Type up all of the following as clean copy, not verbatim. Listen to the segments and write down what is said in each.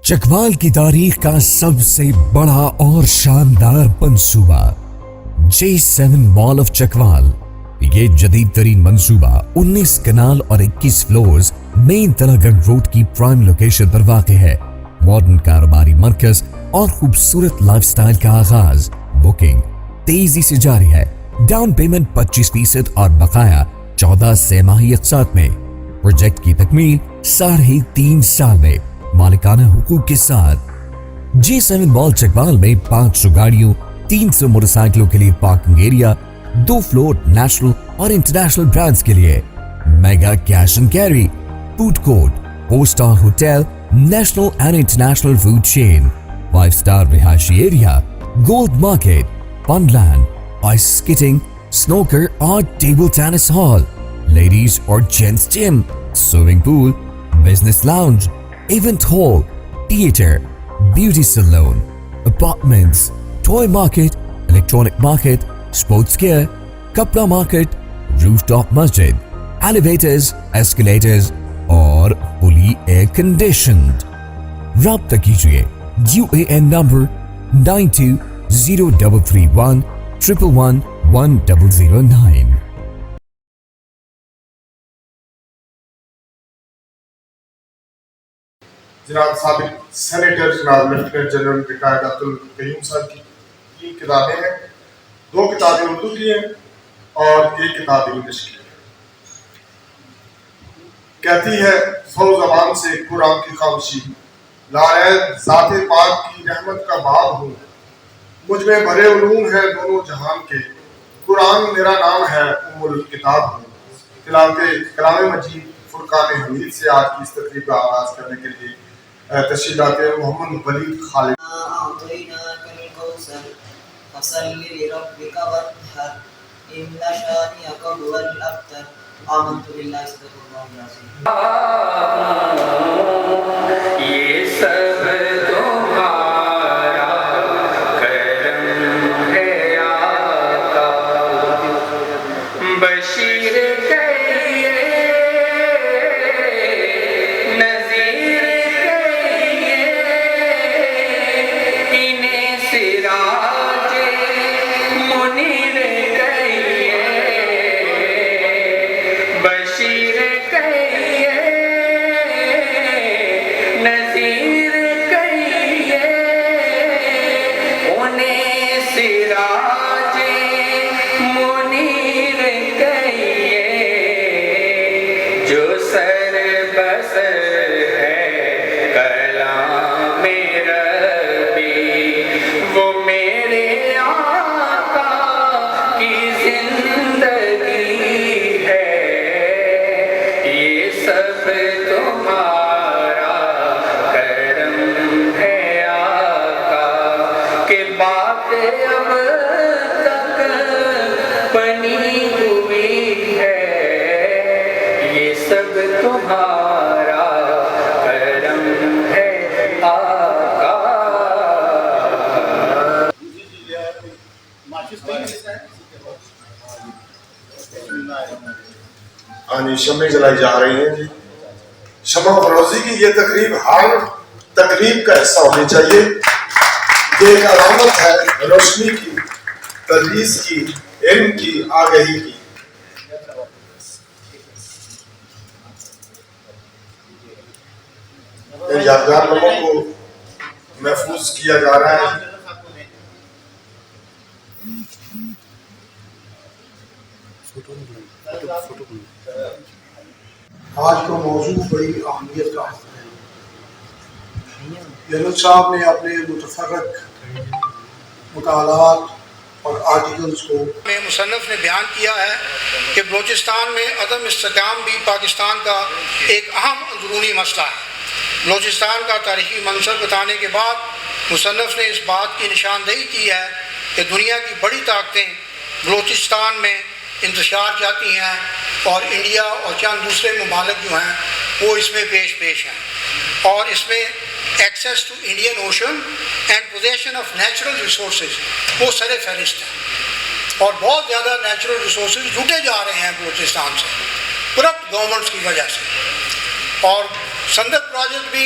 چکوال کی تاریخ کا سب سے بڑا اور شاندار منصوبہ J7 مال آف چکوال. یہ جدید ترین منصوبہ 19 کنال اور 21 فلورز مین تلاگڑھ روڈ کی پرائم لوکیشن پر واقع ہے. ماڈرن کاروباری مرکز اور خوبصورت لائف سٹائل کا آغاز. بکنگ تیزی سے جاری ہے. ڈاؤن پیمنٹ 25% اور بقایا 14 سہ ماہی اقساط میں. پروجیکٹ کی تکمیل 3.5 سال میں مالکانہ حقوق کے ساتھ. J7 مال چکوال میں 500 گاڑیوں 300 موٹر سائیکلوں کے لیے پارکنگ ایریا, 2 فلور نیشنل اور انٹرنیشنل برانڈز کے لیے, mega cash and carry, food court, 4 star hotel, national and international food chain, 5 star رہائشی area, gold market, fun land, ice skating, snooker اور ٹیبل ٹینس ہال, لیڈیز اور gents gym, swimming pool, business lounge, event hall, theatre, beauty salon, apartments, toy market, electronic market, sports care, کپڑا market, roof top مسجد, elevators, ایسکیلیٹرز اور فلی year conditioned. رابطہ کیجیے UAN number 920331 111 1009. جناب سابق senator جناب lieutenant general retired Abdul Qayyum صاحب کی 3 کتابیں ہیں. 2 کتابیں اردو کی ہیں اور 1 کتاب انگلش کی ہے. کہتی ہے سو زبان سے قرآن کی خاموشی, لائے ذات پاک کی رحمت کا باب ہوں, مجھ میں بھرے علوم ہے دونوں جہان کے, قرآن میرا نام ہے الکتاب ہوں. کلام مجید فرقان حمید سے آج کی اس تقریب کا آغاز کرنے کے لیے تشریف لاتے ہیں محمد ولید خالد. آمنت باللہ صدق اللہ العظیم. یہ سب تمہارا کرم ہے آقا, بشیر کہیے نذیر کہیے, انہیں سراج منیر کہیے, بشیر کہیے نذیر کہیے, انہیں سراج منیر کہیے, جو سر بسر ہے کلام ربی, وہ میرے آقا کی زندگی ہے. یہ سب تمہارا کرم ہے آقا, کہ بات اب تک بنی ہوئی ہے. یہ سب تمہارا کرم ہے آقا. آنی شمع جلائی جا رہی ہیں. جی شمع فروزی کی یہ تقریب ہر تقریب کا حصہ ہونی چاہیے. یہ ایک علامت ہے روشنی کی, تدریس کی, علم کی, آگہی کی. ان یادگار لمحوں کو محفوظ کیا جا رہا ہے. آج کا موضوع بڑی اہمیت کا ہے. جنرل صاحب نے اپنے متفرق مطالعات اور آرٹیکلز کو مصنف نے بیان کیا ہے کہ بلوچستان میں عدم استحکام بھی پاکستان کا ایک اہم اندرونی مسئلہ ہے. بلوچستان کا تاریخی منظر بتانے کے بعد مصنف نے اس بات کی نشاندہی کی ہے کہ دنیا کی بڑی طاقتیں بلوچستان میں انتشار جاتی ہیں اور انڈیا اور چند دوسرے ممالک جو ہیں وہ اس میں پیش ہیں, اور اس میں access to Indian Ocean and position of natural resources وہ سر فہرست ہے. اور بہت زیادہ نیچرل ریسورسز لوٹے جا رہے ہیں بلوچستان سے کرپٹ گورنمنٹس کی وجہ سے. اور سندر پروجیکٹ بھی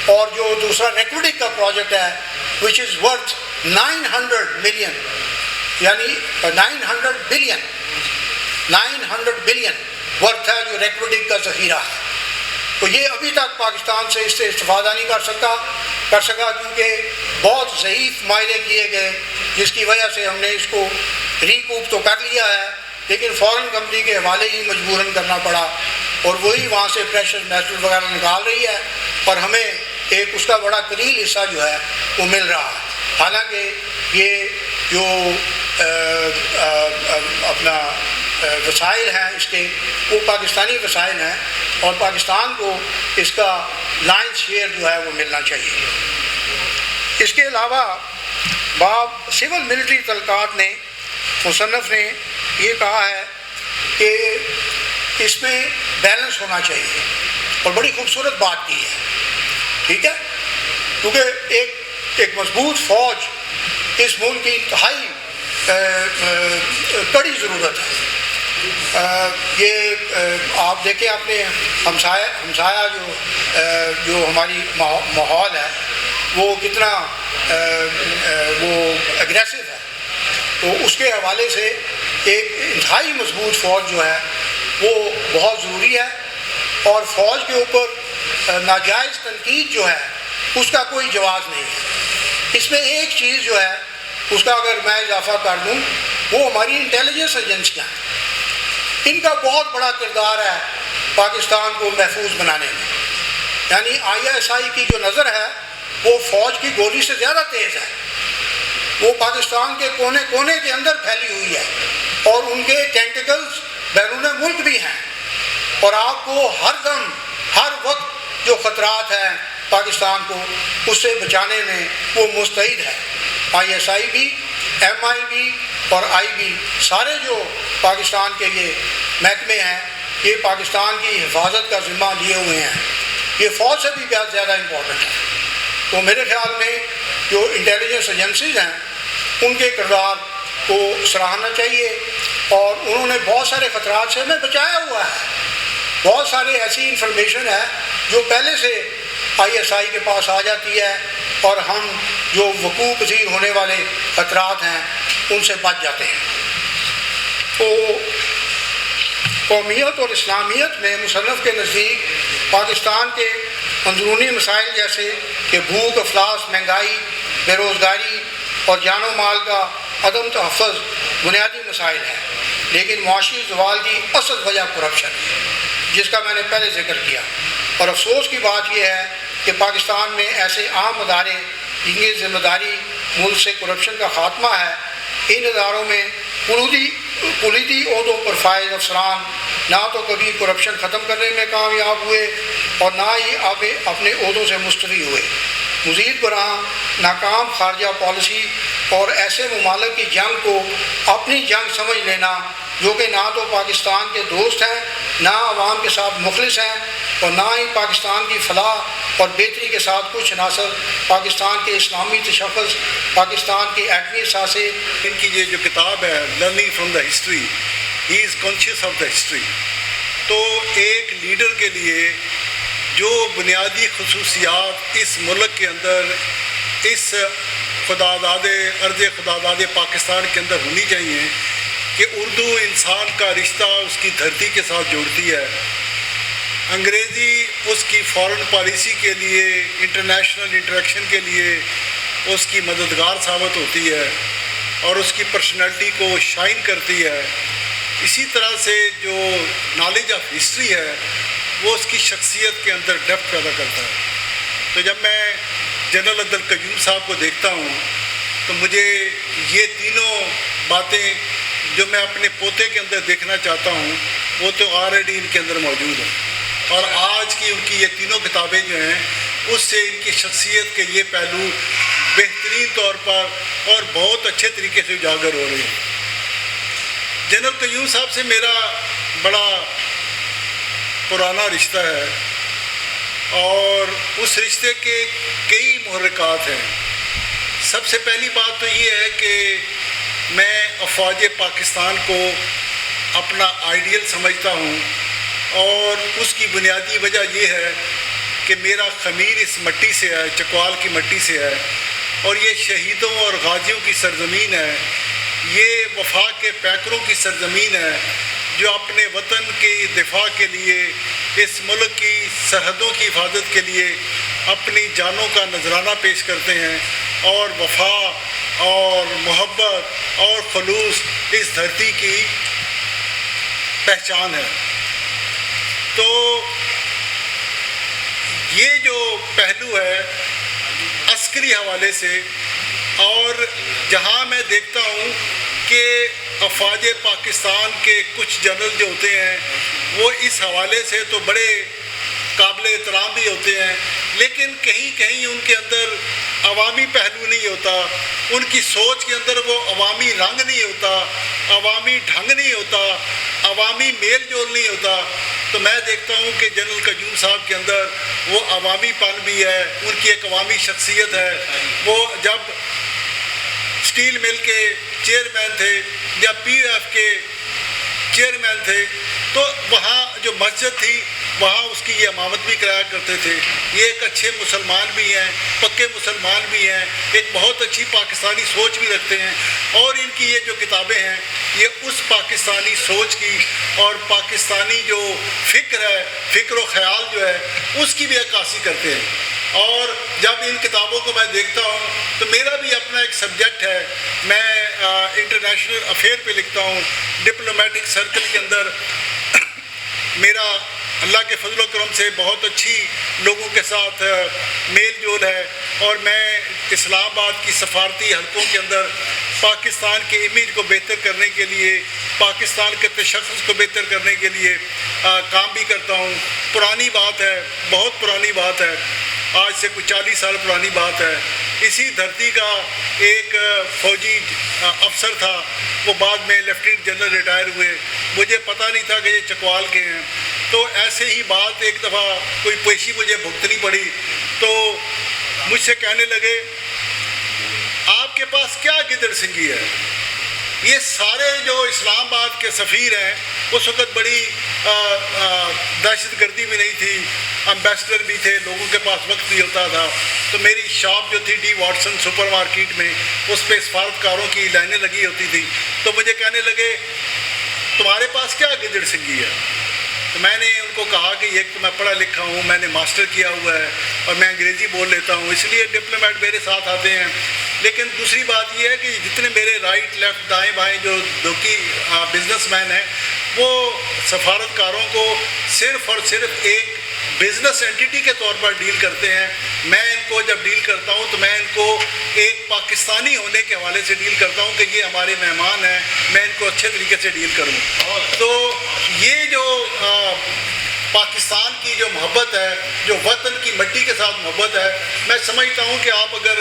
اور جو دوسرا ریکوڈک کا پروجیکٹ ہے وچ از ورتھ 900 ملین یعنی 900 بلین ورتھ ہے جو ریکوڈک کا ذخیرہ ہے. تو یہ ابھی تک پاکستان سے اس سے استفادہ نہیں کر سکا کیونکہ بہت ضعیف معاہدے کیے گئے جس کی وجہ سے ہم نے اس کو ریکوپ تو کر لیا ہے لیکن فورن کمپنی کے حوالے ہی مجبوراً کرنا پڑا اور وہی وہاں سے پریشر میٹل وغیرہ نکال رہی ہے اور ہمیں ایک اس کا بڑا قلیل حصہ جو ہے وہ مل رہا ہے. حالانکہ یہ جو اپنا وسائل ہیں اس کے وہ پاکستانی وسائل ہیں اور پاکستان کو اس کا لائن شیئر جو ہے وہ ملنا چاہیے. اس کے علاوہ باب سول ملٹری تعلقات نے مصنف نے یہ کہا ہے کہ اس میں بیلنس ہونا چاہیے اور بڑی خوبصورت بات کی ہے. ٹھیک ہے, کیونکہ ایک مضبوط فوج اس ملک کی انتہائی کڑی ضرورت ہے. یہ آپ دیکھیں اپنے ہمسایہ جو ہماری ماحول ہے وہ کتنا وہ اگریسو ہے, تو اس کے حوالے سے ایک انتہائی مضبوط فوج جو ہے وہ بہت ضروری ہے اور فوج کے اوپر ناجائز تنقید جو ہے اس کا کوئی جواز نہیں ہے. اس میں ایک چیز جو ہے اس کا اگر میں اضافہ کر دوں وہ ہماری انٹیلیجنس ایجنسیاں ہیں. ان کا بہت بڑا کردار ہے پاکستان کو محفوظ بنانے میں. یعنی ISI کی جو نظر ہے وہ فوج کی گولی سے زیادہ تیز ہے. وہ پاکستان کے کونے کونے کے اندر پھیلی ہوئی ہے اور ان کے ٹینٹیکلز بیرون ملک بھی ہیں اور آپ کو ہر دم ہر وقت جو خطرات ہیں پاکستان کو اس سے بچانے میں وہ مستعد ہے. ISI بھی, MI بھی اور IB سارے جو پاکستان کے یہ محکمے ہیں یہ پاکستان کی حفاظت کا ذمہ لیے ہوئے ہیں. یہ فوج سے بھی بہت زیادہ امپورٹنٹ ہے. تو میرے خیال میں جو انٹیلیجنس ایجنسیز ہیں ان کے کردار کو سراہنا چاہیے اور انہوں نے بہت سارے خطرات سے ہمیں بچایا ہوا ہے. بہت سارے ایسی انفارمیشن ہے جو پہلے سے ISI کے پاس آ جاتی ہے اور ہم جو وقوع پذیر ہونے والے خطرات ہیں ان سے بچ جاتے ہیں. تو قومیت اور اسلامیت میں مصنف کے نزدیک پاکستان کے اندرونی مسائل جیسے کہ بھوک, افلاس, مہنگائی, بے روزگاری اور جان و مال کا عدم تحفظ بنیادی مسائل ہیں. لیکن معاشی زوال کی اصل وجہ کرپشن ہے جس کا میں نے پہلے ذکر کیا. اور افسوس کی بات یہ ہے کہ پاکستان میں ایسے عام ادارے جن کی ذمہ داری ملک سے کرپشن کا خاتمہ ہے, ان اداروں میں کلیدی عہدوں پر فائز افسران نہ تو کبھی کرپشن ختم کرنے میں کامیاب ہوئے اور نہ ہی اپنے عہدوں سے مستعفی ہوئے. مزید برآں ناکام خارجہ پالیسی اور ایسے ممالک کی جنگ کو اپنی جنگ سمجھ لینا جو کہ نہ تو پاکستان کے دوست ہیں نہ عوام کے ساتھ مخلص ہیں اور نہ ہی پاکستان کی فلاح اور بہتری کے ساتھ کچھ عناصر پاکستان کے اسلامی تشخص, پاکستان کی ایٹمی اثاثے. ان کی یہ جو کتاب ہے learning from the history, he is conscious of the history. تو ایک لیڈر کے لیے جو بنیادی خصوصیات اس ملک کے اندر اس خداداد ارض خداداد پاکستان کے اندر ہونی چاہیے کہ اردو انسان کا رشتہ اس کی دھرتی کے ساتھ جوڑتی ہے, انگریزی اس کی فارن پالیسی کے لیے, انٹرنیشنل انٹریکشن کے لیے اس کی مددگار ثابت ہوتی ہے اور اس کی پرسنالٹی کو شائن کرتی ہے. اسی طرح سے جو نالج آف ہسٹری ہے وہ اس کی شخصیت کے اندر ڈیپتھ پیدا کرتا ہے. تو جب میں جنرل عبد القیوم صاحب کو دیکھتا ہوں تو مجھے یہ تینوں باتیں جو میں اپنے پوتے کے اندر دیکھنا چاہتا ہوں وہ تو آلریڈی ان کے اندر موجود ہیں. اور آج کی ان کی یہ تینوں کتابیں جو ہیں اس سے ان کی شخصیت کے یہ پہلو بہترین طور پر اور بہت اچھے طریقے سے اجاگر ہو رہے ہیں. جنرل قیوم صاحب سے میرا بڑا پرانا رشتہ ہے اور اس رشتے کے کئی محرکات ہیں. سب سے پہلی بات تو یہ ہے کہ میں افواج پاکستان کو اپنا آئیڈیل سمجھتا ہوں اور اس کی بنیادی وجہ یہ ہے کہ میرا خمیر اس مٹی سے ہے، چکوال کی مٹی سے ہے، اور یہ شہیدوں اور غازیوں کی سرزمین ہے، یہ وفا کے پیکروں کی سرزمین ہے جو اپنے وطن کی دفاع کے لیے، اس ملک کی سرحدوں کی حفاظت کے لیے اپنی جانوں کا نذرانہ پیش کرتے ہیں، اور وفا اور محبت اور خلوص اس دھرتی کی پہچان ہے۔ تو یہ جو پہلو ہے عسکری حوالے سے، اور جہاں میں دیکھتا ہوں کہ افواج پاکستان کے کچھ جنرل جو ہوتے ہیں وہ اس حوالے سے تو بڑے قابل احترام بھی ہوتے ہیں، لیکن کہیں کہیں ان کے اندر عوامی پہلو نہیں ہوتا، ان کی سوچ کے اندر وہ عوامی رنگ نہیں ہوتا، عوامی ڈھنگ نہیں ہوتا، عوامی میل جول نہیں ہوتا۔ تو میں دیکھتا ہوں کہ جنرل قیوم صاحب کے اندر وہ عوامی پن بھی ہے، ان کی ایک عوامی شخصیت ہے۔ وہ جب اسٹیل مل کے چیئرمین تھے یا پی ایف کے چیئرمین تھے تو وہاں جو مسجد تھی وہاں اس کی یہ امامت بھی کرایا کرتے تھے۔ یہ ایک اچھے مسلمان بھی ہیں، پکے مسلمان بھی ہیں، ایک بہت اچھی پاکستانی سوچ بھی رکھتے ہیں، اور ان کی یہ جو کتابیں ہیں یہ اس پاکستانی سوچ کی اور پاکستانی جو فکر ہے، فکر و خیال جو ہے اس کی بھی عکاسی کرتے ہیں۔ اور جب ان کتابوں کو میں دیکھتا ہوں تو میرا بھی اپنا ایک سبجیکٹ ہے، میں انٹرنیشنل افیئر پہ لکھتا ہوں، ڈپلومیٹک سرکل کے اندر میرا اللہ کے فضل و کرم سے بہت اچھی لوگوں کے ساتھ میل جول ہے، اور میں اسلام آباد کی سفارتی حلقوں کے اندر پاکستان کے امیج کو بہتر کرنے کے لیے، پاکستان کے تشخص کو بہتر کرنے کے لیے کام بھی کرتا ہوں۔ پرانی بات ہے، بہت پرانی بات ہے، آج سے کچھ 40 سال پرانی بات ہے۔ اسی دھرتی کا ایک فوجی افسر تھا، وہ بعد میں لیفٹیننٹ جنرل ریٹائر ہوئے، مجھے پتہ نہیں تھا کہ یہ چکوال کے ہیں۔ تو ایسے ہی بات ایک دفعہ کوئی پیشی مجھے بھگتنی پڑی، تو مجھ سے کہنے لگے آپ کے پاس کیا گدڑ سنگھی ہے؟ یہ سارے جو اسلام آباد کے سفیر ہیں، اس وقت بڑی دہشت گردی بھی نہیں تھی، امبیسڈر بھی تھے، لوگوں کے پاس وقت بھی ہوتا تھا۔ تو میری شاپ جو تھی ڈی واٹسن سپر مارکیٹ میں، اس پہ سفارتکاروں کی لائنیں لگی ہوتی تھی۔ تو مجھے کہنے لگے تمہارے پاس کیا گدڑ سنگھی ہے؟ تو میں نے ان کو کہا کہ ایک تو میں پڑھا لکھا ہوں، میں نے ماسٹر کیا ہوا ہے، اور میں انگریزی بول لیتا ہوں، اس لیے ڈپلومیٹ میرے ساتھ آتے ہیں۔ لیکن دوسری بات یہ ہے کہ جتنے میرے رائٹ لیفٹ دائیں بائیں جو دوکی بزنس مین ہیں، وہ سفارتکاروں کو صرف اور صرف ایک بزنس اینٹیٹی کے طور پر ڈیل کرتے ہیں۔ میں ان کو جب ڈیل کرتا ہوں تو میں ان کو ایک پاکستانی ہونے کے حوالے سے ڈیل کرتا ہوں کہ یہ ہمارے مہمان ہیں، میں ان کو اچھے طریقے سے ڈیل کروں۔ تو یہ جو پاکستان کی جو محبت ہے، جو وطن کی مٹی کے ساتھ محبت ہے، میں سمجھتا ہوں کہ آپ اگر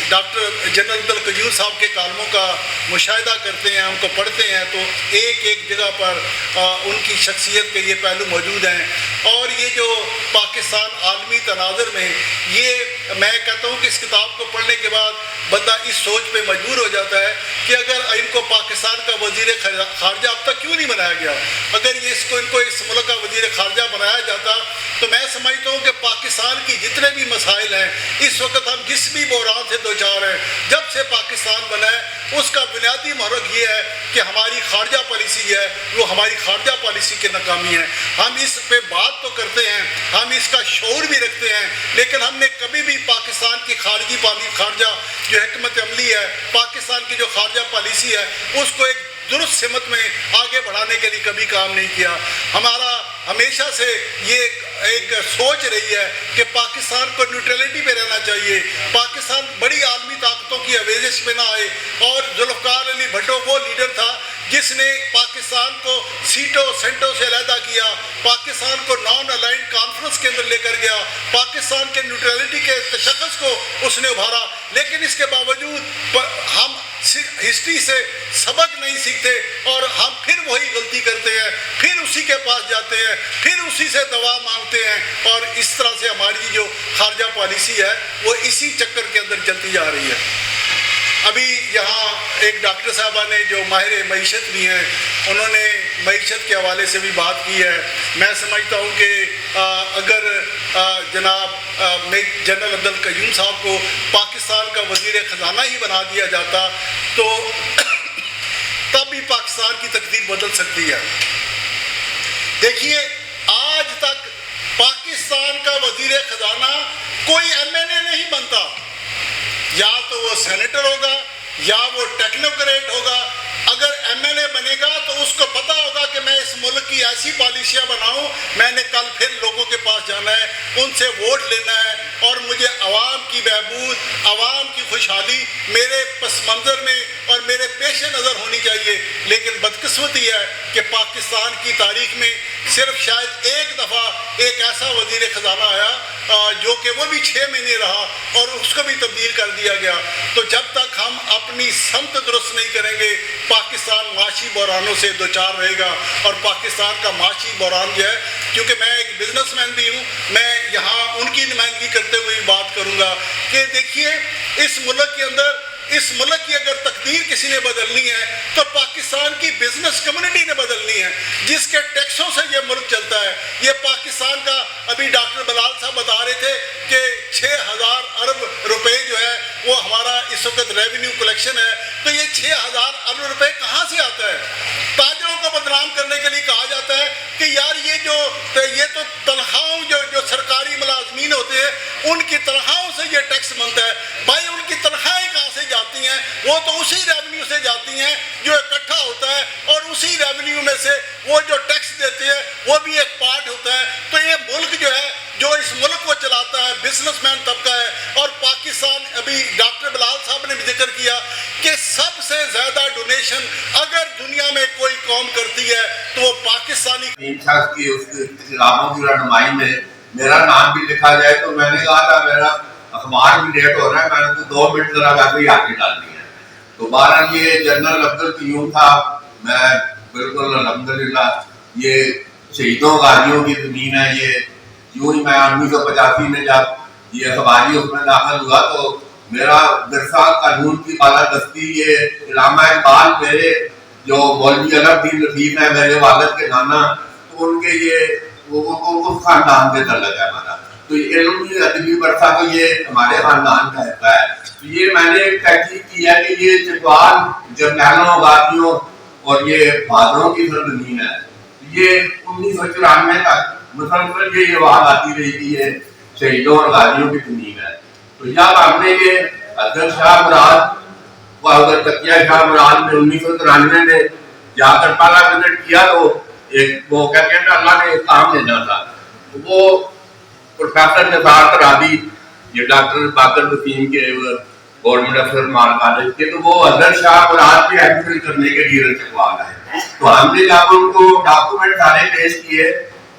ڈاکٹر جنرل عبدالقیوم صاحب کے کالموں کا مشاہدہ کرتے ہیں، ان کو پڑھتے ہیں، تو ایک ایک جگہ پر ان کی شخصیت کے یہ پہلو موجود ہیں۔ اور یہ جو پاکستان عالمی تناظر میں، یہ میں کہتا ہوں کہ اس کتاب کو پڑھنے کے بعد بندہ اس سوچ پہ مجبور ہو جاتا ہے کہ اگر ان کو پاکستان کا وزیر خارجہ اب تک کیوں نہیں بنایا گیا؟ اگر یہ ان کو اس ملک کا وزیر خارجہ بنایا جاتا تو میں سمجھتا ہوں کہ پاکستان کی جتنے بھی مسائل ہیں، اس وقت ہم جس بھی بحران سے دوچار ہیں، جب سے پاکستان بنا ہے اس کا بنیادی محرک یہ ہے کہ ہماری خارجہ پالیسی ہے، وہ ہماری خارجہ پالیسی کی ناکامی ہے۔ ہم اس پہ بات تو کرتے ہیں، ہم اس کا شعور بھی رکھتے ہیں، لیکن ہم نے کبھی بھی پاکستان کی خارجہ جو حکمت عملی ہے، پاکستان کی جو خارجہ پالیسی ہے، اس کو ایک درست سمت میں آگے بڑھانے کے لیے کبھی کام نہیں کیا۔ ہمارا ہمیشہ سے یہ ایک سوچ رہی ہے کہ پاکستان کو نیوٹرلٹی پہ رہنا چاہیے، پاکستان بڑی عالمی طاقتوں کی آویزش میں نہ آئے۔ اور ذوالفقار علی بھٹو وہ لیڈر تھا جس نے پاکستان کو سیٹوں سینٹوں سے علیحدہ کیا، پاکستان کو نان الائنڈ کانفرنس کے اندر لے کر گیا، پاکستان کے نیوٹرلٹی کے تشخص کو اس نے ابھارا۔ لیکن اس کے باوجود ہم ہسٹری سے سبق نہیں سیکھتے اور ہم پھر وہی غلطی کرتے ہیں، پھر اسی کے پاس جاتے ہیں، پھر اسی سے دوا مانگتے ہیں، اور اس طرح سے ہماری جو خارجہ پالیسی ہے وہ اسی چکر کے اندر چلتی جا رہی ہے۔ ابھی یہاں ایک ڈاکٹر صاحبہ نے جو ماہر معیشت بھی ہیں انہوں نے معیشت کے حوالے سے بھی بات کی ہے. میں سمجھتا ہوں کہ اگر جناب جنرل عبدالقیوم صاحب کو پاکستان کا وزیر خزانہ ہی بنا دیا جاتا تو تب بھی پاکستان کی تقدیر بدل سکتی ہے. دیکھیے آج تک پاکستان کا وزیر خزانہ کوئی ایم این اے نہیں بنتا، یا تو وہ سینیٹر ہوگا یا وہ ٹیکنوکریٹ ہوگا. اگر ایم این اے بنے گا تو اس کو پتہ ہوگا کہ میں اس ملک کی ایسی پالیسیاں بناؤں، میں نے کل پھر لوگوں کے پاس جانا ہے، ان سے ووٹ لینا ہے، اور مجھے عوام کی بہبود، عوام کی خوشحالی میرے پس منظر میں اور میرے پیش نظر ہونی چاہیے. لیکن بدقسمتی ہے کہ پاکستان کی تاریخ میں صرف شاید ایک دفعہ ایک ایسا وزیر خزانہ آیا جو کہ وہ بھی 6 مہینے رہا اور اس کو بھی تبدیل کر دیا گیا. تو جب تک ہم اپنی سمت درست نہیں کریں گے پاکستان معاشی بحرانوں سے دوچار رہے گا. اور پاکستان کا معاشی بحران جو ہے، کیونکہ میں ایک بزنس مین بھی ہوں، میں یہاں ان کی نمائندگی کرتے ہوئے بات کروں گا کہ دیکھیے اس ملک کے اندر، اس ملک کی اگر تقدیر کسی نے بدلنی ہے تو پاکستان کی بزنس کمیونٹی نے بدلنی ہے، جس کے ٹیکسوں سے یہ ملک چلتا ہے. یہ پاکستان کا، ابھی ڈاکٹر بلال صاحب بتا رہے تھے کہ 6,000 ارب روپے جو ہے وہ ہمارا اس وقت ریونیو کلیکشن ہے. تو یہ 6,000 ارب روپے کہاں سے آتا ہے؟ تاجروں کو بدنام کرنے کے لیے کہا جاتا ہے کہ یار یہ تو تنخواہوں جو سرکاری ملازمین ہوتے ہیں ان کی تنخواہوں سے یہ ٹیکس بنتا ہے. بھائی ان کی تنخواہیں کہاں سے جاتی ہیں؟ وہ تو اسی ریونیو سے جاتی ہیں جو اکٹھا ہوتا ہے، اور اسی ریونیو میں سے وہ جو ٹیکس دیتے ہیں وہ بھی ایک پارٹ ہوتا ہے. تو یہ ملک جو ہے، جو اس ملک کو چلاتا ہے بزنس مین طبقہ ہے. اور پاکستان، ابھی ڈاکٹر بلال صاحب نے بھی ذکر کیا کہ سب سے زیادہ ڈونیشن اگر دنیا میں کوئی قوم کرتی ہے تو وہ پاکستانی شخص کی اس خلافوں کی رہنمائی میں میرا نام بھی لکھا جائے. تو میں نے کہا تھا میرا اخبار بھی لیٹ ہو رہا ہے، میں نے تو 2 منٹ ذرا ویسے ہی آگے ڈال دی ہے. تو بہرحال یہ جنرل عبدالقیوم تھا. میں بالکل الحمدللہ یہ شہیدوں غازیوں کی زمین ہے. یہ یوں ہی میں 1985 میں جب یہ اخباری اس میں داخل ہوا تو میرا ورثہ قانون کی بالادستی یہ علامہ اقبال میرے جو مولوی علم دین لطیف ہے میرے والد کے نانا، تو ان کے یہ اس خاندان کے تعلق ہے ہمارا. تو یہ علمی ادبی ورثہ تو یہ ہمارے خاندان کا حصہ ہے. تو یہ میں نے تحقیق کی ہے کہ یہ چکوال جرنیلوں، غازیوں اور یہ بہادروں کی سرزمین ہے. یہ 1994 تک مسلسل یہ آواز آتی رہی کہ یہ شہیدوں اور غازیوں کی زمین ہے. تو جب ہم نے یہ حضرت شاہ مراد و حضرت تقیہ شاہ مراد میں 1993 میں جا کر پہلا وزٹ کیا تو ایک وہ کہتے ہیں کہ اللہ نے ایک کام دینا تھا. وہ پروفیسر نثار ترابی، یہ ڈاکٹر باقر وسیم کے گورنمنٹ افسر مال کالج کے، تو وہ حضرت شاہ مراد کی ایڈمیشن کرنے کے لیے چکوال آئے. تو ہم نے جب ان کو ڈاکومنٹ سارے پیش کیے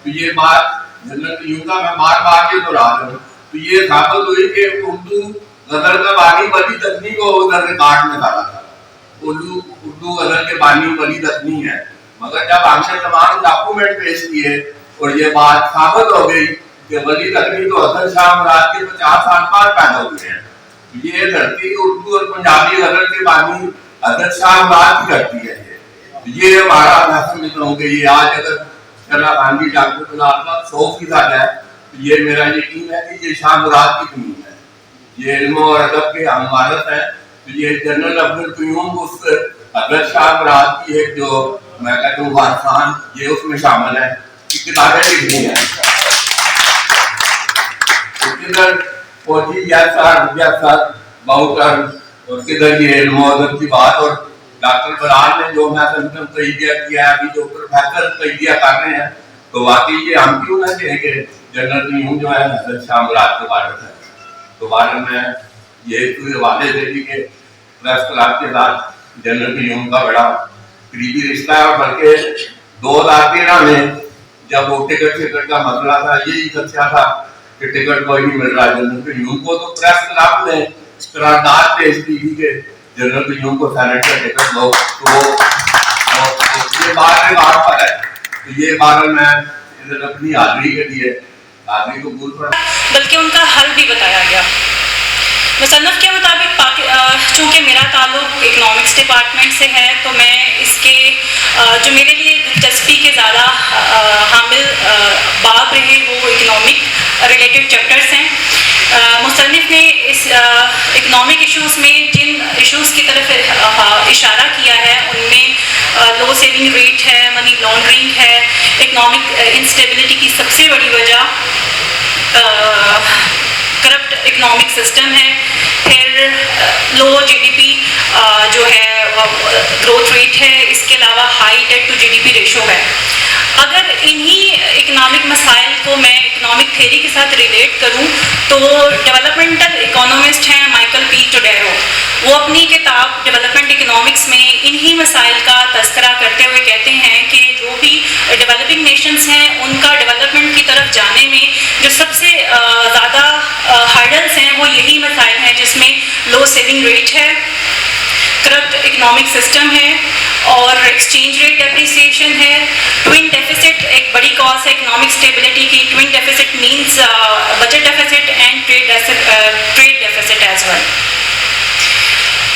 تو یہ بات جنرل قیوم کا میں بار بار کے دہرا رہا ہوں، تو یہ ثابت ہوئی کہ اردو غزل کا بانی ولی دکنی کو ادھر ریکارڈ میں ڈالا تھا. اردو غزل کے بانی ولی دکنی ہے، مگر جب ہم نے تمام ڈاکومنٹ پیش کیے اور یہ بات ثابت ہو گئی کہ ولی دکنی تو حضرت شاہ مراد کے 50 سال بعد پیدا ہوئے ہیں. یہ دھرتی اردو اور پنجابی غزل کے بانی حضرت شاہ مراد کی دھرتی ہے. یہ ہمارا میں سمجھتا ہوں کہ یہ آج اگر شرح خان جی ڈاکٹر بلال کا 100% ہے تو یہ میرا یقین ہے کہ یہ شاہ مراد کی زمین ہے. یہ علم اور ادب کے ہم وارث ہیں. تو یہ جنرل عبدالقیوم اس حضرت شاہ مراد کی ایک جو میں کہتا ہوں وارثان، یہ اس میں شامل ہے. کتابیں لکھنی ہیں کدھر فوجی جیسا باؤٹر اور کدھر یہ علم و ادب کی بات. اور ڈاکٹر بلال نے جو میں سمجھتا تجزیہ کیا ہے، ابھی جو پروفیسر تجزیہ کر رہے ہیں، تو واقعی یہ ہم کیوں نہ کہیں کہ جنرل قیوم جو ہے حضرت شاہ مراد کے وارث ہے. تو بارے میں یہ حوالے سے بھی کہ پریس کلب کے ساتھ جنرل قیوم کا بڑا قریبی رشتہ ہے. اور بلکہ 2013 میں جب وہ ٹکٹ کا مسئلہ تھا، یہی خدشہ تھا کہ ٹکٹ کوئی نہیں مل رہا جنرل قیوم کو، تو پریس کلب نے قرارداد پیش کی تھی کہ جنرل قیوم کو سینٹ کا ٹکٹ دو. تو یہ بات ریکارڈ پر ہے. تو یہ بات میں ادھر اپنی حاضری کے لیے حاضری قبول پر، بلکہ ان کا حل بھی بتایا گیا. مصنف کے مطابق چونکہ میرا تعلق اکنامکس ڈپارٹمنٹ سے ہے تو میں اس کے جو میرے لیے دلچسپی کے زیادہ حامل باب رہے وہ اکنامک ریلیٹڈ چیپٹرس ہیں. مصنف نے اس اکنامک ایشوز میں جن ایشوز کی طرف اشارہ کیا ہے ان میں لو سیونگ ریٹ ہے, منی لانڈرنگ ہے, اکنامک انسٹیبلٹی کی سب سے بڑی وجہ کرپٹ اکنامک سسٹم ہے, پھر لو جی ڈی پی جو ہے گروتھ ریٹ ہے, اس کے علاوہ high debt to G D P ratio ہے. اگر انہی اکنامک مسائل کو میں اکنامک تھیوری کے ساتھ ریلیٹ کروں تو ڈیولپمنٹل اکانومسٹ ہیں مائیکل پی ٹوڈیرو, وہ اپنی کتاب ڈیولپمنٹ اکنامکس میں انہی مسائل کا تذکرہ کرتے ہوئے کہتے ہیں کہ جو بھی ڈیولپنگ نیشنز ہیں ان کا ڈیولپمنٹ کی طرف جانے میں جو سب سے زیادہ ہرڈلس ہیں وہ یہی مسائل ہیں, جس میں لو سیونگ ریٹ ہے, کرپٹ اکنامک سسٹم ہے اور ایکسچینج ریٹ ڈیپریسیشن ہے. ٹوئن ڈیفیسٹ ایک بڑی کاز ہے اکنامک اسٹیبلٹی کی. Twin deficit means budget deficit and trade deficit as well.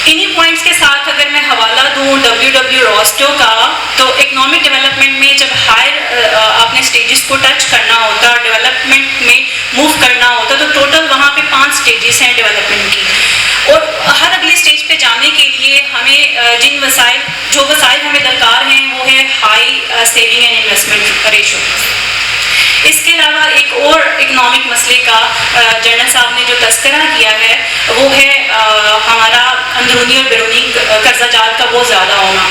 انہی پوائنٹس کے ساتھ اگر میں حوالہ دوں ڈبلیو راسٹو کا, تو اکنامک ڈیولپمنٹ میں جب ہائر آپ نے اسٹیجز کو ٹچ کرنا ہوتا, ڈیولپمنٹ میں موو کرنا ہوتا, تو ٹوٹل وہاں پہ 5 اسٹیجز ہیں ڈیولپمنٹ کی. اور ہر اگلی اسٹیج پہ جانے کے لیے ہمیں جو وسائل ہمیں درکار ہیں وہ ہے high saving and investment ratio. اس کے علاوہ ایک اور اکنامک مسئلے کا جنرل صاحب نے جو تذکرہ کیا ہے وہ ہے ہمارا اندرونی اور بیرونی قرضہ جات کا بہت زیادہ ہونا.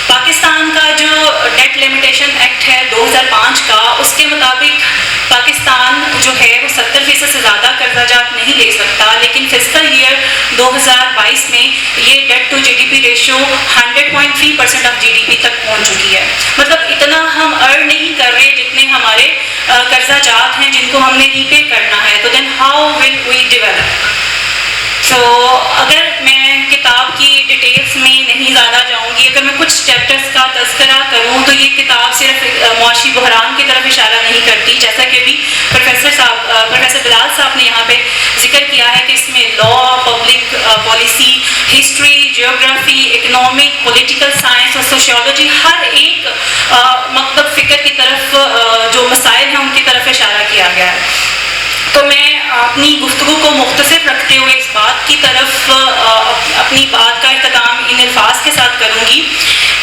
پاکستان کا جو ڈیٹ لمیٹیشن ایکٹ ہے 2005 کا, اس کے مطابق پاکستان جو ہے وہ 70% سے زیادہ قرضہ جات نہیں لے سکتا, لیکن فسکل ایئر 2022 میں یہ debt to G D P ratio 100.3% of G D P تک پہنچ چکی ہے. مطلب اتنا ہم ارن نہیں کر رہے جتنے ہمارے قرضہ جات ہیں جن کو ہم نے ری پے کرنا ہے. تو then how will we develop. سو اگر میں کتاب کی ڈیٹیلس میں نہیں زیادہ جاؤں گی, اگر میں کچھ چیپٹرز کا تذکرہ کروں تو یہ کتاب صرف معاشی بحران کی طرف اشارہ نہیں کرتی, جیسا کہ بھی پروفیسر بلال صاحب نے یہاں پہ ذکر کیا ہے کہ اس میں law, public policy, history, geography, economic, political science اور سوشیولوجی, ہر ایک مکتب فکر کی طرف جو مسائل ہیں ان کی طرف اشارہ کیا گیا ہے. تو میں اپنی گفتگو کو مختصر رکھتے ہوئے اس بات کی طرف اپنی بات کا اختتام ان الفاظ کے ساتھ کروں گی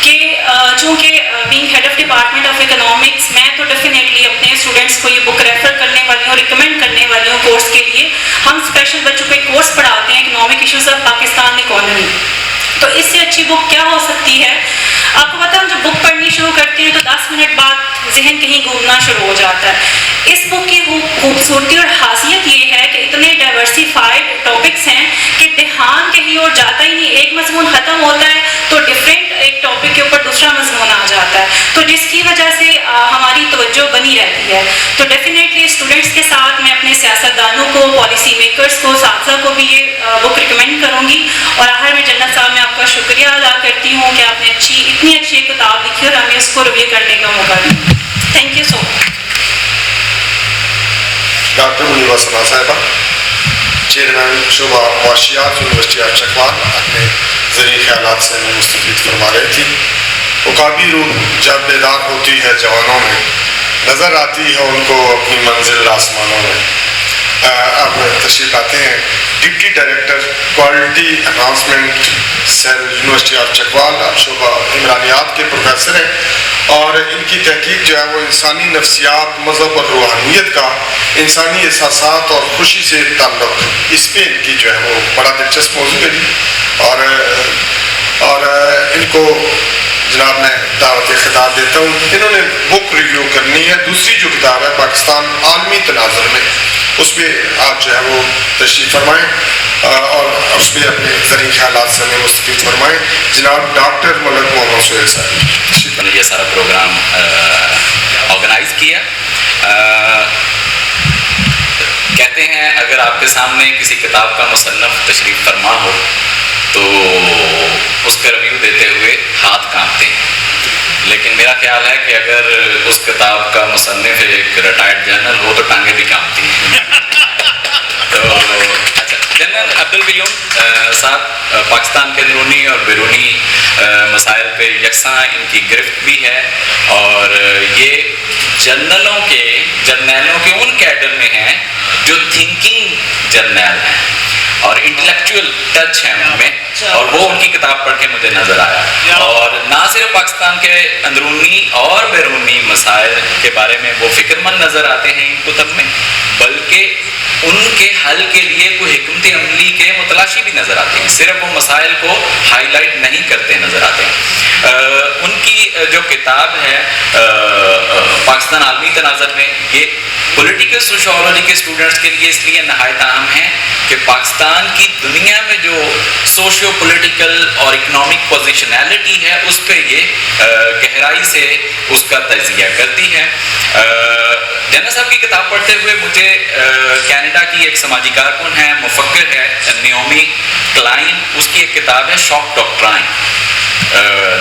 کہ چونکہ being head of department of economics, میں تو ڈیفینیٹلی اپنے اسٹوڈنٹس کو یہ بک ریفر کرنے والی ہوں, ریکمینڈ کرنے والی ہوں کورس کے لیے. ہم اسپیشل بچوں کو ایک کورس پڑھاتے ہیں economic issues of Pakistan economy. تو اس سے اچھی بک کیا ہو سکتی ہے؟ آپ کو پتہ, ہم جب بک پڑھنی شروع کرتے ہیں تو 10 منٹ بعد ذہن کہیں گھومنا شروع ہو جاتا ہے. اس بک کی خوبصورتی اور خاصیت یہ ہے کہ اتنے ڈائیورسیفائڈ ٹاپکس ہیں کہ دھیان کہیں اور جاتا ہی نہیں. ایک مضمون ختم ہوتا ہے تو ڈفرینٹ ایک ٹاپک کے اوپر دوسرا مضمون آ جاتا ہے, تو جس کی وجہ سے ہماری توجہ بنی رہتی ہے. تو ڈیفینیٹلی اسٹوڈنٹس کے ساتھ میں اپنے سیاستدانوں کو, پالیسی میکرز کو, اساتذہ کو بھی یہ بک ریکمینڈ کروں گی. اور آخر میں جنت صاحب میں آپ کا شکریہ ادا کرتی ہوں کہ آپ نے اتنی اچھی کتاب لکھی اور ہمیں اس کو ریویو کرنے کا موقع دیا. Thank you so much. Doctor Muniba Sana صاحبہ, چیئرمین شعبہ معاشیات یونیورسٹی آف چکوال, اپنے ذریعہ خیالات سے ہمیں مستفید فرما رہی تھی. عقابی روح جب بیدار ہوتی ہے جوانوں میں, نظر آتی ہے ان کو اپنی منزل آسمانوں میں. اب تشریف لاتے ہیں deputy director quality enhancement cell university of Chakwal, اب شعبہ عمرانیات کے پروفیسر ہیں, اور ان کی تحقیق جو ہے وہ انسانی نفسیات, مذہب اور روحانیت کا انسانی احساسات اور خوشی سے تعلق, اس پہ ان کی جو ہے وہ بڑا دلچسپ موضوع ہے. اور ان کو جناب میں دعوت خطاب دیتا ہوں. انہوں نے بک ریویو کرنی ہے, دوسری جو کتاب ہے پاکستان عالمی تناظر میں, اس پہ آپ جو ہے وہ تشریف فرمائیں اور اس پہ اپنے ذریعہ خیالات سے ہمیں مستفید فرمائیں. جناب ڈاکٹر ملک محمد سہیل صاحب نے یہ سارا پروگرام آرگنائز کیا. کہتے ہیں اگر آپ کے سامنے کسی کتاب کا مصنف تشریف فرما ہو تو اس کا ریویو دیتے ہوئے ہاتھ کانپتے ہیں, لیکن میرا خیال ہے کہ اگر اس کتاب کا مصنف ایک ریٹائرڈ جنرل ہو تو ٹانگیں بھی کانپتی ہیں. تو اچھا جنرل عبدالقیوم صاحب پاکستان کے اندرونی اور بیرونی مسائل پہ یکساں ان کی گرفت بھی ہے، اور یہ جرنیلوں کے ان کیڈر میں ہیں جو تھنکنگ جرنیل ہیں اور انٹلیکچوئل ٹچ ہیں ان میں، اور وہ ان کی کتاب پڑھ کے مجھے نظر آیا. اور نہ صرف پاکستان کے اندرونی اور بیرونی مسائل کے بارے میں وہ فکر مند نظر آتے ہیں ان کتب میں، بلکہ ان کے حل کے لیے کوئی حکمت عملی کے متلاشی بھی نظر آتے ہیں، صرف وہ مسائل کو ہائی لائٹ نہیں کرتے نظر آتے ہیں. ان کی جو کتاب ہے پاکستان عالمی تناظر میں، یہ پولیٹیکل سوشیولوجی کے اسٹوڈنٹس کے لیے اس لیے نہایت اہم ہے کہ پاکستان کی دنیا میں جو سوشیو پولیٹیکل اور اکنامک پوزیشنالٹی ہے اس پہ یہ گہرائی سے اس کا تجزیہ کرتی ہے. جنرل صاحب کی کتاب پڑھتے ہوئے مجھے کینیڈا کی ایک سماجی کارکن ہے، مفکر ہے، نیومی کلائن، اس کی ایک کتاب ہے شاک ڈاکٹرائن،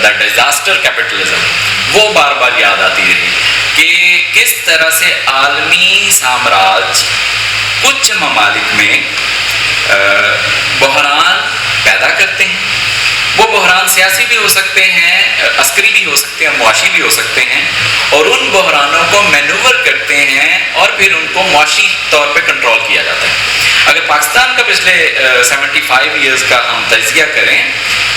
دا ڈیزاسٹر کیپٹلزم، وہ بار بار یاد آتی رہی کہ کس طرح سے عالمی سامراج کچھ ممالک میں بحران پیدا کرتے ہیں. وہ بحران سیاسی بھی ہو سکتے ہیں، عسکری بھی ہو سکتے ہیں، معاشی بھی ہو سکتے ہیں، اور ان بحرانوں کو مینوور کرتے ہیں اور پھر ان کو معاشی طور پہ کنٹرول کیا جاتا ہے. اگر پاکستان کا پچھلے 75 ایئرز کا ہم تجزیہ کریں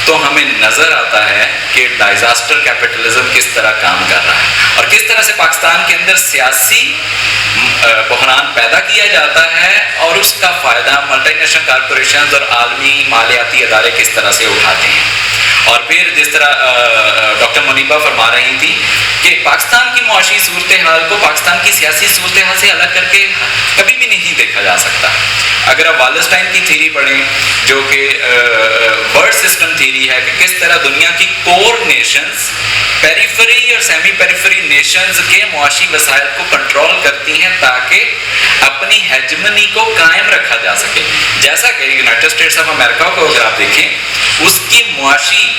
تو ہمیں نظر آتا ہے کہ ڈیزاسٹر کیپٹلزم کس طرح کام کر رہا ہے اور کس طرح سے پاکستان کے اندر سیاسی بحران پیدا کیا جاتا ہے اور اس کا فائدہ ملٹی نیشنل کارپوریشنز اور عالمی مالیاتی ادارے کس طرح سے اٹھاتے ہیں. اور پھر جس طرح ڈاکٹر منیبا فرما رہی تھی کہ پاکستان کی معاشی صورتحال کو پاکستان کی سیاسی صورتحال سے الگ کر کے کبھی بھی نہیں دیکھا جا سکتا. اگر آپ والسٹائن کی تھیری پڑھیں جو کہ ورڈ سسٹم تھیری ہے کہ کس طرح دنیا کی کور نیشنز پیریفری اور سیمی پیریفری نیشنز کے معاشی وسائل کو کنٹرول کرتی ہیں تاکہ اپنی ہیجمنی کو قائم رکھا جا سکے. جیسا کہ یونائٹڈ اسٹیٹس آف امریکہ کو اگر آپ دیکھیں، اس کی معاشی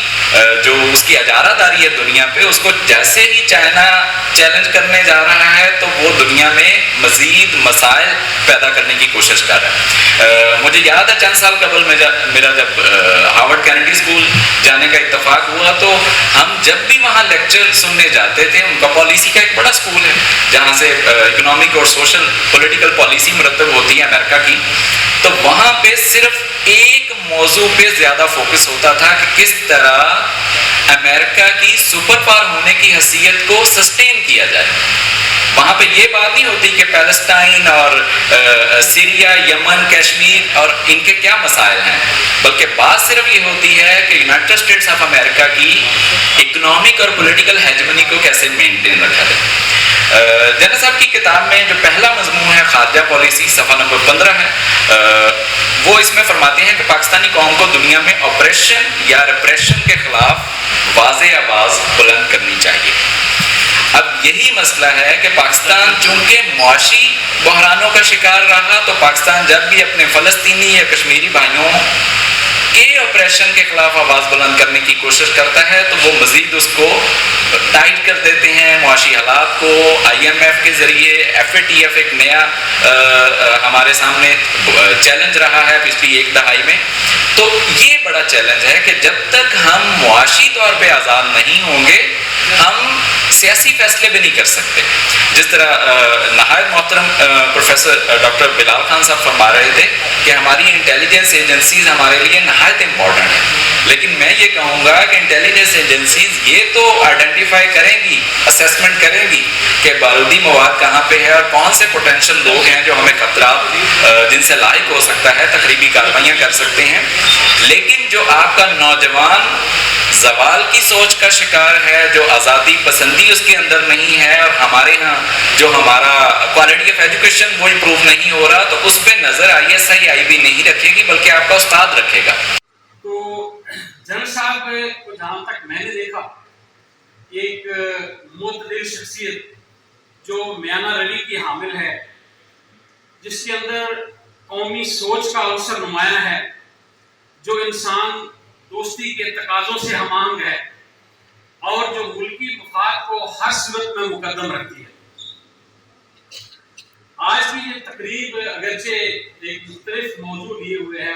جو اس کی اجارہ داری ہے دنیا پہ، اس کو جیسے ہی چائنا چیلنج کرنے جا رہا ہے تو وہ دنیا میں مزید مسائل پیدا کرنے کی کوشش کر رہا ہے. مجھے یاد ہے چند سال قبل میرا جب ہارورڈ کینیڈی اسکول جانے کا اتفاق ہوا تو ہم جب بھی وہاں لیکچر سننے جاتے تھے، ان کا پالیسی کا ایک بڑا اسکول ہے جہاں سے اکنامک اور سوشل پولیٹیکل پالیسی مرتب ہوتی ہے امریکہ کی، تو وہاں پہ صرف ایک موضوع پہ زیادہ فوکس ہوتا تھا کہ کس طرح امریکہ کی سپر پاور ہونے کی حیثیت کو سسٹین کیا جائے. وہاں پہ یہ بات نہیں ہوتی کہ پیلسٹائن اور سیریا، یمن، کشمیر اور ان کے کیا مسائل ہیں، بلکہ بات صرف یہ ہوتی ہے کہ یونائٹڈ اسٹیٹس آف امریکہ کی اکنامک اور پولیٹیکل ہیجمنی کو کیسے مینٹین رکھا جائے. جنرل صاحب کی کتاب میں جو پہلا مضمون ہے خارجہ پالیسی، صفحہ نمبر 15 ہے، وہ اس میں فرماتے ہیں کہ پاکستانی قوم کو دنیا میں آپریشن یا ریپریشن کے خلاف واضح آواز بلند کرنی چاہیے. اب یہی مسئلہ ہے کہ پاکستان چونکہ معاشی بحرانوں کا شکار رہا تو پاکستان جب بھی اپنے فلسطینی یا کشمیری بھائیوں کے آپریشن کے خلاف آواز بلند کرنے کی کوشش کرتا ہے تو وہ مزید اس کو ٹائٹ کر دیتے ہیں معاشی حالات کو. IMF کے ذریعے FATF ایک نیا ہمارے سامنے چیلنج رہا ہے پچھلی ایک دہائی میں. تو یہ بڑا چیلنج ہے کہ جب تک ہم معاشی طور پہ آزاد نہیں ہوں گے ہم سیاسی فیصلے بھی نہیں کر سکتے. جس طرح نہایت محترم پروفیسر ڈاکٹر بلال خان صاحب فرما رہے تھے کہ ہماری انٹیلیجنس ایجنسیز ہمارے لیے نہایت امپورٹنٹ ہیں، لیکن میں یہ کہوں گا کہ انٹیلیجنس ایجنسیز یہ تو آئیڈینٹیفائی کریں گی، اسیسمنٹ کریں گی کہ بارودی مواد کہاں پہ ہے اور کون سے پوٹینشیل لوگ ہیں جو ہمیں خطرات جن سے لاحق ہو سکتا ہے تخریبی کارروائیاں کر سکتے ہیں. لیکن جو آپ کا نوجوان زوال کی سوچ کا شکار ہے، جو آزادی پسندی اس کے اندر نہیں ہے، اور ہمارے ہاں جو ہمارا کوالٹی آف ایجوکیشن وہ امپروو نہیں ہو رہا، تو اس پہ نظر ISI نہیں رکھے گی بلکہ آپ کا استاد رکھے گا. تو جنرل صاحب کو جہاں تک میں نے دیکھا ایک معتدل شخصیت جو میانہ روی کی حامل ہے، جس کے اندر قومی سوچ کا عنصر نمایاں ہے، جو انسان دوستی کے تقاضوں سے ہم آہنگ ہے اور جو ملکی مفاد کو ہر صورت میں مقدم رکھتی ہے. آج بھی یہ تقریب اگرچہ ایک مختلف موضوع لیے ہوئے ہے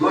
2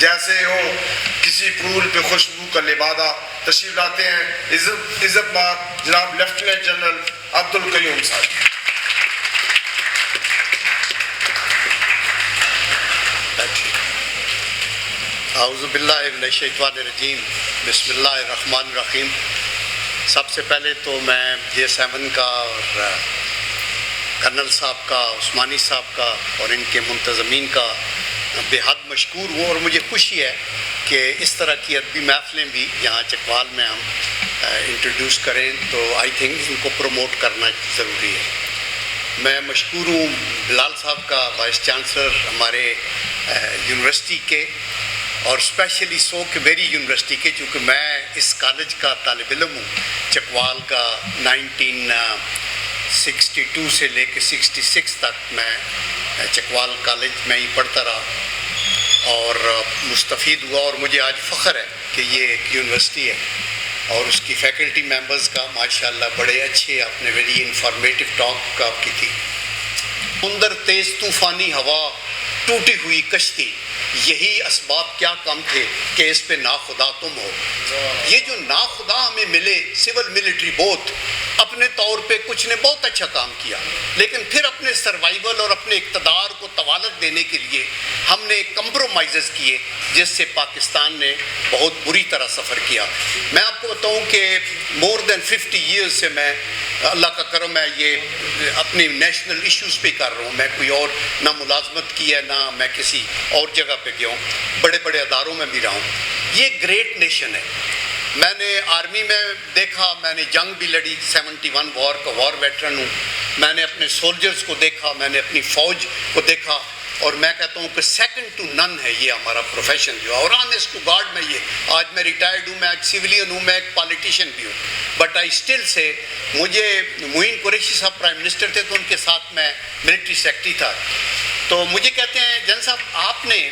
جیسے ہو کسی پھول پہ خوشبو کا لبادہ. تشریف لاتے ہیں عزت مآب جناب لیفٹیننٹ جنرل عبدالقیوم صاحب. اعوذ باللہ من الشیطان الرجیم. بسم اللہ الرحمن الرحیم. سب سے پہلے تو میں J7 کا اور کرنل صاحب کا، عثمانی صاحب کا اور ان کے منتظمین کا بے حد مشکور ہوں، اور مجھے خوشی ہے کہ اس طرح کی ادبی محفلیں بھی یہاں چکوال میں ہم انٹروڈیوس کریں، تو آئی تھنک ان کو پروموٹ کرنا ضروری ہے. میں مشکور ہوں بلال صاحب کا، وائس چانسلر ہمارے یونیورسٹی کے، اور اسپیشلی سو کہ میری یونیورسٹی کے، چونکہ میں اس کالج کا طالب علم ہوں. چکوال کا 1962 سے لے کے 66 تک میں چکوال کالج میں ہی پڑھتا رہا اور مستفید ہوا، اور مجھے آج فخر ہے کہ یہ ایک یونیورسٹی ہے اور اس کی فیکلٹی ممبرز کا ماشاءاللہ بڑے اچھے. آپ نے ویری انفارمیٹو ٹاک آپ کی تھی. سمندر تیز طوفانی ہوا ٹوٹی ہوئی کشتی، یہی اسباب کیا کم تھے کہ اس پہ ناخدا تم ہو. یہ جو ناخدا ہمیں ملے، سول ملٹری بوتھ، اپنے طور پہ کچھ نے بہت اچھا کام کیا، لیکن پھر اپنے سروائیول اور اپنے اقتدار کو طوالت دینے کے لیے ہم نے کمپرومائزز کیے، جس سے پاکستان نے بہت بری طرح سفر کیا. میں آپ کو بتاؤں کہ مور دین 50 ایئرز سے میں، اللہ کا کرم ہے، یہ اپنی نیشنل ایشوز پہ کر رہا ہوں. میں کوئی اور نہ ملازمت کی ہے، نہ میں کسی اور جگہ پہ گیا ہوں، بڑے بڑے اداروں میں بھی رہا ہوں. یہ گریٹ نیشن ہے. میں نے آرمی میں دیکھا، میں نے جنگ بھی لڑی، 71 وار کا وار ویٹرن ہوں. میں نے اپنے سولجرز کو دیکھا، میں نے اپنی فوج کو دیکھا، اور میں کہتا ہوں کہ سیکنڈ ٹو نن ہے یہ ہمارا پروفیشن جو ہے. اور آنیسٹ ٹو گاڈ میں یہ آج میں ریٹائرڈ ہوں، میں ایک سویلین ہوں، میں ایک پالیٹیشین بھی ہوں، بٹ آئی اسٹل سے مجھے معین قریشی صاحب پرائم منسٹر تھے تو ان کے ساتھ میں ملٹری سیکرٹری تھا. تو مجھے کہتے ہیں جن صاحب آپ نے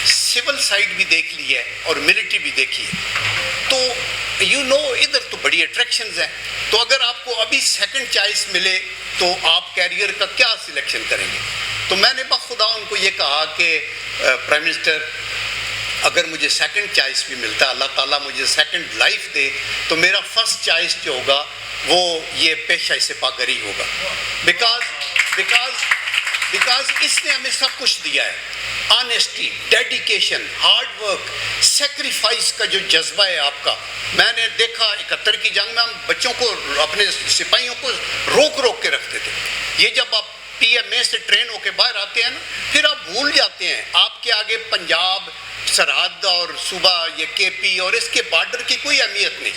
سول سائڈ بھی دیکھ لی ہے اور ملٹری بھی دیکھی ہے، تو یو نو ادھر تو بڑی اٹریکشنز ہیں. تو اگر آپ کو ابھی سیکنڈ چوائس ملے تو آپ کیریئر کا کیا سلیکشن کریں گے؟ تو میں نے بخدا ان کو یہ کہا کہ پرائم منسٹر اگر مجھے سیکنڈ چوائس بھی ملتا ہے، اللہ تعالیٰ مجھے سیکنڈ لائف دے، تو میرا فرسٹ چوائس جو ہوگا وہ یہ پیشہ سپاہگری ہوگا. بیکاز اس نے ہمیں سب کچھ دیا ہے. Honesty, dedication, hard work, sacrifice کا جو جذبہ ہے آپ کا. میں نے دیکھا 71 کی جنگ میں ہم بچوں کو، اپنے سپاہیوں کو روک کے رکھتے تھے. یہ جب آپ PMA سے ٹرین ہو کے باہر آتے ہیں نا، پھر آپ بھول جاتے ہیں آپ کے آگے پنجاب سرحد اور صوبہ یہ KP اور اس کے بارڈر کی کوئی اہمیت نہیں.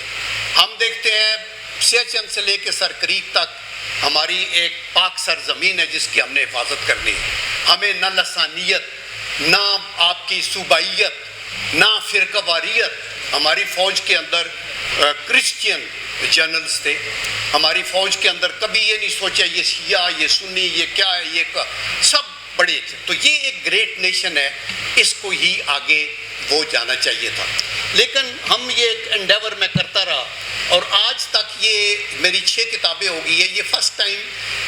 ہم دیکھتے ہیں سیاچن سے لے کے سر کریک تک ہماری ایک پاک سرزمین ہے جس کی ہم نے حفاظت کرنی ہے. ہمیں نہ لسانیت، نہ آپ کی صوبائیت، نہ فرقہ واریت. ہماری فوج کے اندر کرسچین جنرلز تھے. ہماری فوج کے اندر کبھی یہ نہیں سوچا یہ شیعہ، یہ سنی، یہ کیا ہے، یہ سب بڑے تھے. تو یہ ایک گریٹ نیشن ہے، اس کو ہی آگے وہ جانا چاہیے تھا. لیکن ہم یہ ایک انڈیور میں کرتا رہا، اور آج تک یہ میری 6 کتابیں ہو گئی ہے. یہ فرسٹ ٹائم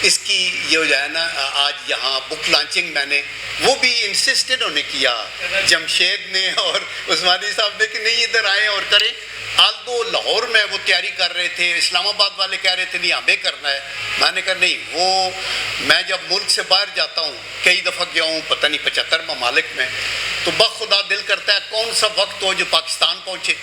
اس کی یہ جو ہے نا آج یہاں بک لانچنگ میں نے وہ بھی انسسٹڈ ہونے کیا جمشید نے اور عثمانی صاحب نے کہ نہیں ادھر آئیں اور کریں. آلدو لاہور میں وہ تیاری کر رہے تھے، اسلام آباد والے کہہ رہے تھے نہیں ہمیں کرنا ہے. میں نے کہا نہیں، وہ میں جب ملک سے باہر جاتا ہوں، کئی دفعہ گیا ہوں پتہ نہیں 75 ممالک میں، تو بخدا دل کرتا ہے کون سا وقت ہو جو پاکستان پہنچے،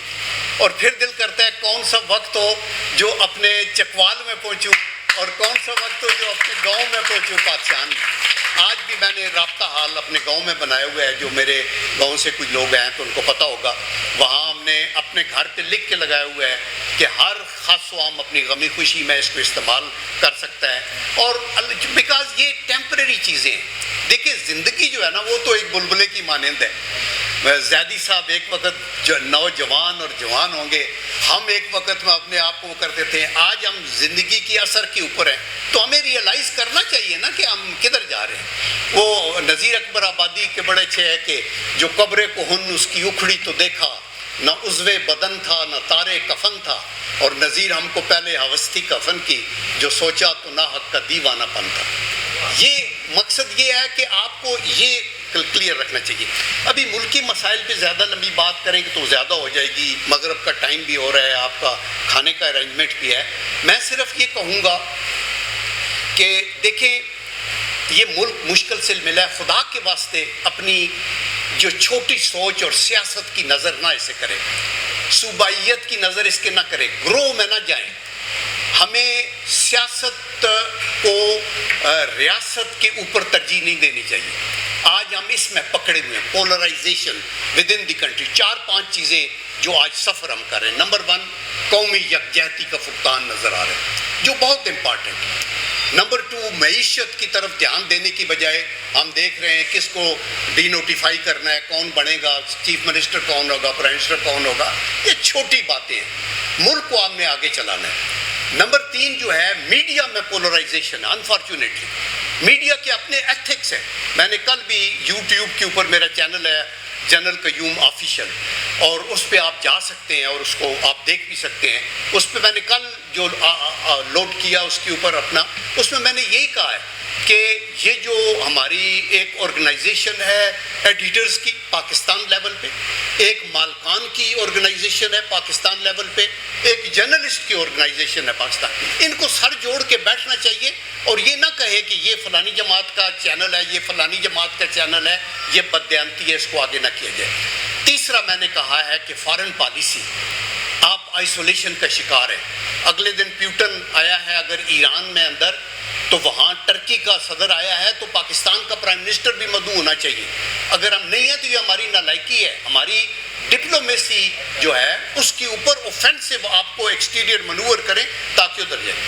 اور پھر دل کرتا ہے کون سا وقت ہو جو اپنے چکوال میں پہنچوں، اور کون سا وقت ہو جو اپنے گاؤں میں پہنچوں پاکستان میں. آج بھی میں نے رابطہ حال اپنے گاؤں میں بنایا ہوا ہے. جو میرے گاؤں سے کچھ لوگ ہیں تو ان کو پتہ ہوگا، وہاں ہم نے اپنے گھر پہ لکھ کے لگایا ہوا ہے کہ ہر خاص و عام اپنی غمی خوشی میں اس کو استعمال کر سکتا ہے. اور بیکاز یہ ٹیمپریری چیزیں ہیں. دیکھیں زندگی جو ہے نا وہ تو ایک بلبلے کی مانند ہے. زیدی صاحب ایک وقت جو نوجوان اور جوان ہوں گے، ہم ایک وقت میں اپنے آپ کو کرتے تھے. آج ہم زندگی کی اثر کے اوپر ہیں، تو ہمیں ریئلائز کرنا چاہیے نا کہ ہم کدھر جا رہے ہیں. وہ نذیر اکبر آبادی کے بڑے اچھے ہے کہ جو قبر کو ہن اس کی اکھڑی تو دیکھا، نہ عضو بدن تھا نہ تارے کفن تھا، اور نذیر ہم کو پہلے ہوس تھی کفن کی، جو سوچا تو نہ حق کا دیوانہ پن تھا. یہ مقصد یہ ہے کہ آپ کو یہ کلیئر رکھنا چاہیے. ابھی ملکی مسائل پہ زیادہ لمبی بات کریں گے تو زیادہ ہو جائے گی. مغرب کا ٹائم بھی ہو رہا ہے, آپ کا کھانے کا ارینجمنٹ بھی ہے. میں صرف یہ کہوں گا کہ دیکھیں یہ ملک مشکل سے ملا ہے. خدا کے واسطے اپنی جو چھوٹی سوچ اور سیاست کی نظر نہ اسے کرے, صوبائیت کی نظر اس کے نہ کرے, گروہ میں نہ جائیں. ہمیں سیاست کو ریاست کے اوپر ترجیح نہیں دینی چاہیے. آج ہم اس میں پکڑے ہوئے ہیں, polarisation within the country. 4-5 چیزیں جو آج سفر ہم کر رہے ہیں. نمبر 1 قومی یکجہتی کا فقدان نظر آ رہا ہے جو بہت امپارٹنٹ ہے. نمبر 2 معیشت کی طرف دھیان دینے کی بجائے ہم دیکھ رہے ہیں کس کو ڈی نوٹیفائی کرنا ہے, کون بنے گا, چیف منسٹر کون ہوگا, پرائم منسٹر کون ہوگا. یہ چھوٹی باتیں ہیں, ملک کو ہم نے آگے چلانا ہے. نمبر 3 جو ہے میڈیا میں پولرائزیشن. انفارچونیٹلی میڈیا کے اپنے ایتھکس ہیں. میں نے کل بھی یوٹیوب کے اوپر میرا چینل ہے جنرل قیوم آفیشل, اور اس پہ آپ جا سکتے ہیں اور اس کو آپ دیکھ بھی سکتے ہیں. اس پہ میں نے کل جو لوڈ کیا اس کے اوپر اپنا, اس میں نے یہی کہا ہے کہ یہ جو ہماری ایک آرگنائزیشن ہے ایڈیٹرز کی پاکستان لیول پہ, ایک مالکان کی آرگنائزیشن ہے پاکستان لیول پہ, ایک جرنلسٹ کی آرگنائزیشن ہے پاکستان. ان کو سر جوڑ کے بیٹھنا چاہیے اور یہ نہ کہے کہ یہ فلانی جماعت کا چینل ہے, یہ فلانی جماعت کا چینل ہے, یہ بددیانتی ہے, اس کو آگے نہ کیا جائے. تیسرا میں نے کہا ہے کہ فارن پالیسی, آپ آئسولیشن کا شکار ہیں. اگلے دن پیوٹن آیا ہے اگر ایران میں اندر, تو وہاں ٹرکی کا صدر آیا ہے, تو پاکستان کا پرائم منسٹر بھی مدعو ہونا چاہیے. اگر ہم نہیں ہیں تو یہ ہماری نالائکی ہے. ہماری ڈپلومیسی جو ہے اس کے اوپر اوفینسو آپ کو ایکسٹیریئر منور کریں تاکہ ادھر جائے.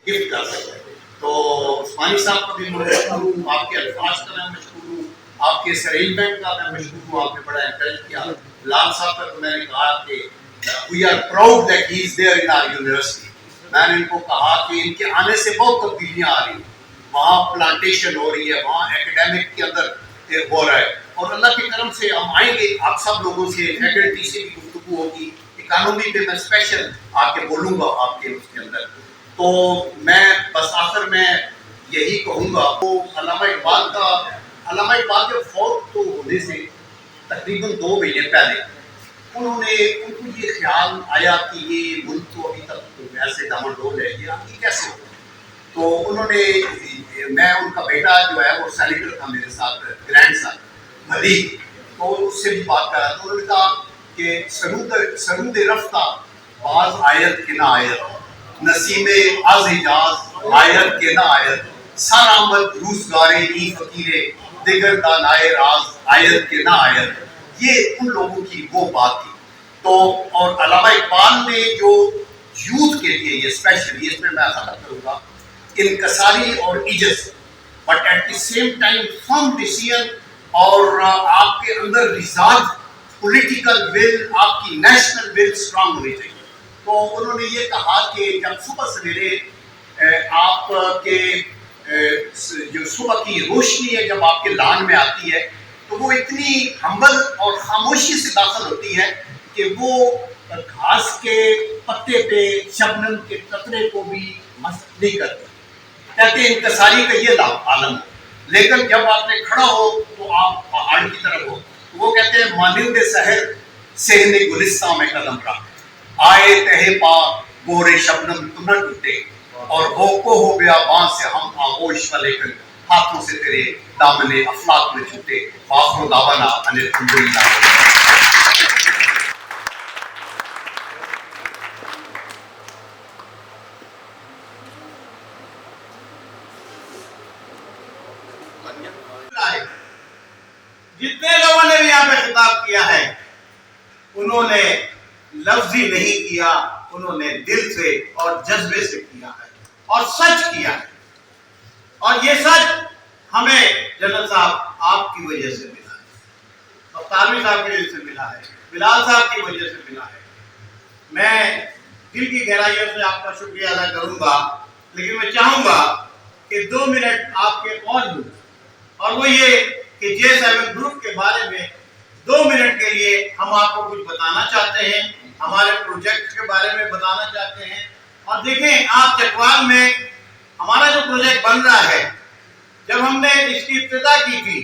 گفٹ کر سکتے ہیں. تو عثمانی صاحب کا بھی مشکور ہوں, آپ کے الفاظ کا میں مشکور ہوں, آپ کے اس ارینجمنٹ کا میں مشکور ہوں, آپ نے بڑا انکریج کیا. لال صاحب کا تو میں نے کہا کہ we are proud that he is there in our university. میں نے ان کو کہا کہ ان کے آنے سے بہت تبدیلیاں آ رہی ہیں, وہاں پلانٹیشن ہو رہی ہے, وہاں ایکیڈیمک کے اندر ہو رہا ہے, اور اللہ کے کرم سے ہم آئیں گے آپ سب لوگوں سے, فیکلٹی سے بھی گفتگو ہوگی, اکانومی پہ میں اسپیشل آ کے بولوں گا آپ کے اس کے اندر. تو میں بس آخر میں یہی کہوں گا, وہ علامہ اقبال کے فوت تو ہونے سے تقریباً 2 مہینے پہلے ان کو یہ خیال آیا کہ یہ ملک تو ابھی تک ایسے ڈامن ڈول ہے, یہ آگے کیسے ہوگا. تو انہوں نے, میں ان کا بیٹا جو ہے وہ سینیٹر تھا میرے ساتھ, گرینڈ سن ملیک, تو اس سے بھی بات کر رہا تھا. انہوں نے کہا کہ سرود رفتہ باز آیت کے نہ آیت, نسیم از اجاز آیت کے نہ آیت, سر آمد روزگارے ای فقیرے دیگر دانائے راز آیت کے نہ آیت. یہ ان لوگوں کی وہ بات تھی. تو اور علامہ اقبال نے جو یوتھ کے لیے یہ اسپیشلی, اس میں ختم کروں گا, انکساری اور عجز, but at the same time firm decision, اور آپ کے اندر ریزالو, پولیٹیکل ول, آپ کی نیشنل ول اسٹرانگ ہونی چاہیے. تو انہوں نے یہ کہا کہ جب صبح سویرے آپ کے جو صبح کی روشنی ہے جب آپ کے لان میں آتی ہے تو وہ اتنی ہمبل اور خاموشی سے داخل ہوتی ہے کہ وہ گھاس کے پتے پہ شبنم کے قطرے کو بھی مس نہیں کرتی. کہتے ہیں انکساری کا یہ عالم ہے, لیکن جب آپ نے کھڑا ہو تو آپ پہاڑ کی طرف ہو. وہ کہتے ہیں مانند سحر صحن گلستہ میں قدم رکھ, آئے تہ پا گورے شبنم تو نہ ٹوٹے, اور ہو گیا بانس سے ہم آغوش والے کر ہاتھوں سے تیرے دامن افلاق میں چھوٹے. وآخر دعوانا ان الحمدللہ. جتنے لوگوں نے بھی یہاں پہ خطاب کیا ہے انہوں نے لفظی نہیں کیا, انہوں نے دل سے اور جذبے سے کیا ہے اور سچ کیا ہے. اور یہ سچ ہمیں جنرل صاحب آپ کی وجہ سے ملا ہے, مختاروی صاحب کی وجہ سے ملا ہے, بلال صاحب کی وجہ سے ملا ہے. میں دل کی گہرائیوں سے آپ کا شکریہ ادا کروں گا, لیکن میں چاہوں گا کہ 2 منٹ آپ کے اور دوں, اور وہ یہ کہ J7 گروپ کے بارے میں 2 منٹ کے لیے ہم آپ کو کچھ بتانا چاہتے ہیں, ہمارے پروجیکٹ کے بارے میں بتانا چاہتے ہیں. اور دیکھیں آپ چکوال میں ہمارا جو پروجیکٹ بن رہا ہے, جب ہم نے اس کی ابتدا کی تھی